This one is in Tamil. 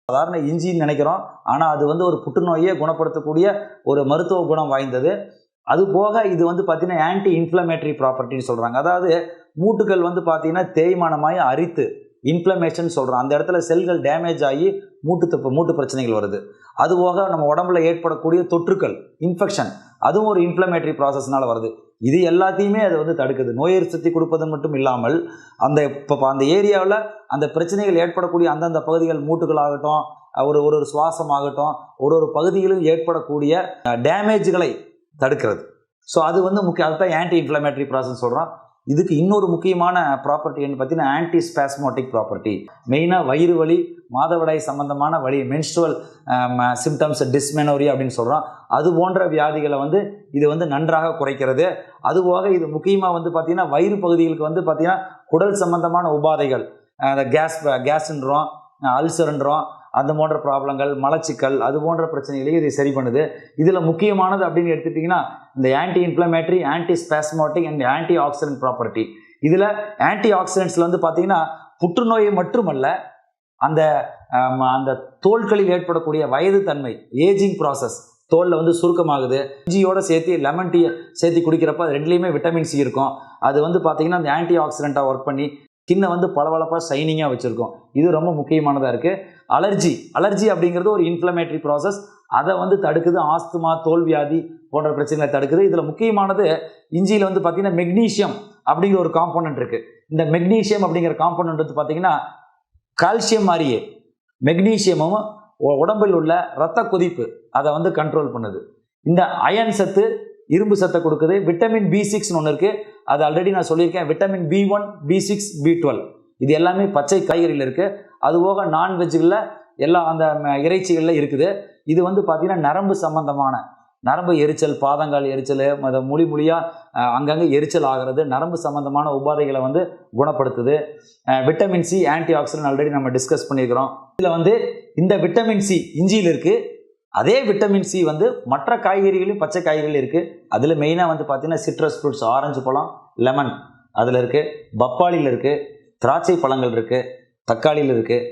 சாதாரண இஞ்சின்னு நினைக்கிறோம், ஆனால் அது வந்து ஒரு புற்றுநோயை குணப்படுத்தக்கூடிய ஒரு மருத்துவ குணம் வாய்ந்தது. அது போக இது வந்து பார்த்தீங்கன்னா ஆன்டி இன்ஃப்ளமேட்டரி ப்ராப்பர்ட்டின்னு சொல்கிறாங்க. அதாவது மூட்டுகள் வந்து பார்த்தீங்கன்னா தேய்மானமாகி அரித்து இன்ஃப்ளமேஷன் சொல்கிறோம். அந்த இடத்துல செல்கள் டேமேஜ் ஆகி மூட்டு பிரச்சனைகள் வருது. அதுபோக நம்ம உடம்புல ஏற்படக்கூடிய தொற்றுக்கள், இன்ஃபெக்ஷன், அதுவும் ஒரு இன்ஃப்ளமேட்டரி ப்ராசஸ்னால வருது. இது எல்லாத்தையுமே அதை வந்து தடுக்குது. நோய் எதிர்ப்பு சக்தி கொடுப்பது மட்டும் இல்லாமல் அந்த ஏரியாவில் அந்த பிரச்சனைகள் ஏற்படக்கூடிய அந்தந்த பகுதிகள், மூட்டுகளாகட்டும், ஒரு சுவாசம் ஆகட்டும், ஒரு பகுதியிலும் ஏற்படக்கூடிய டேமேஜ்களை தடுக்கிறது. ஸோ அது வந்து அதுதான் ஆன்டி இன்ஃப்ளமேட்டரி ப்ராசஸ் சொல்கிறோம். இதுக்கு இன்னொரு முக்கியமான ப்ராப்பர்ட்டி என்ன பார்த்தீங்கன்னா ஆன்டி ஸ்பாஸ்மோட்டிக் ப்ராப்பர்ட்டி. மெயினாக வயிறு வலி, மாதவிடாய் சம்பந்தமான வலி, மென்ஸ்ட்ருவல் சிம்டம்ஸ், டிஸ்மெனோரியா அப்படின்னு சொல்கிறோம். அது போன்ற வியாதிகளை வந்து இது வந்து நன்றாக குறைக்கிறது. அதுபோக இது முக்கியமாக வந்து பார்த்திங்கன்னா வயிறு பகுதிகளுக்கு வந்து பார்த்திங்கன்னா குடல் சம்பந்தமான உபாதைகள், அந்த கேஸ்ன்றோம், அல்சர்ன்றோம், அந்த போன்ற ப்ராப்ளங்கள், மலச்சிக்கல், அது போன்ற பிரச்சனைகளையும் இது சரி பண்ணுது. இதில் முக்கியமானது அப்படின்னு எடுத்துட்டிங்கன்னா இந்த anti inflammatory, anti spasmodic and anti oxidant property. இதில் ஆன்டி ஆக்சிடென்ட்ஸில் வந்து பார்த்திங்கன்னா புற்றுநோயை மட்டுமல்ல, அந்த தோல்களில் ஏற்படக்கூடிய வயது தன்மை, ஏஜிங் ப்ராசஸ், தோலில் வந்து சுருக்கமாகுது. இஞ்சியோடு சேர்த்து லெமன் டீ சேர்த்து குடிக்கிறப்ப அது ரெண்டுலேயுமே விட்டமின் சி இருக்கும். அது வந்து பார்த்திங்கன்னா அந்த ஆன்டி ஆக்சிடென்ட்டாக ஒர்க் பண்ணி ஸ்கின்னை வந்து பளபளப்பாக ஷைனிங்காக வச்சுருக்கோம். இது ரொம்ப முக்கியமானதாக இருக்குது. அலர்ஜி அப்படிங்கிறது ஒரு இன்ஃப்ளமேட்டரி ப்ராசஸ். அதை வந்து தடுக்குது. ஆஸ்துமா, தோல்வியாதி போன்ற பிரச்சனைகளை தடுக்குது. இதில் முக்கியமானது இஞ்சியில் வந்து பார்த்திங்கன்னா மெக்னீஷியம் அப்படிங்கிற ஒரு காம்போனன்ட் இருக்குது. இந்த மெக்னீஷியம் அப்படிங்கிற காம்போனன்ட் வந்து பார்த்திங்கன்னா கால்சியம் மாதிரியே மெக்னீஷியமும் உடம்பில் உள்ள இரத்த கொதிப்பு அதை வந்து கண்ட்ரோல் பண்ணுது. இந்த அயன் சத்து, இரும்பு சத்தை கொடுக்குது. விட்டமின் B6 ஒன்று இருக்குது, அது ஆல்ரெடி நான் சொல்லியிருக்கேன். விட்டமின் B1, B6, B12 இது எல்லாமே பச்சை காய்கறியில் இருக்குது. அதுபோக நான்வெஜ்களில் எல்லாம் அந்த இறைச்சிகளில் இருக்குது. இது வந்து பார்த்திங்கன்னா நரம்பு சம்பந்தமான நரம்பு எரிச்சல், பாதங்கால் எரிச்சல், அதை மொழியாக அங்கங்கே எரிச்சல் ஆகிறது, நரம்பு சம்பந்தமான உபாதைகளை வந்து குணப்படுத்துது. Vitamin C, anti oxidant already நம்ம டிஸ்கஸ் பண்ணியிருக்கிறோம். இதில் வந்து இந்த விட்டமின் சி இஞ்சியில் இருக்குது. அதே விட்டமின் சி வந்து மற்ற காய்கறிகளையும், பச்சை காய்கறிகள் இருக்குது. அதில் மெயினாக வந்து பார்த்திங்கன்னா சிட்ரஸ் ஃப்ரூட்ஸ், ஆரஞ்சு பழம், லெமன் அதில் இருக்குது, பப்பாளியில் இருக்குது, திராட்சை பழங்கள் இருக்குது, தக்காளியில் இருக்குது.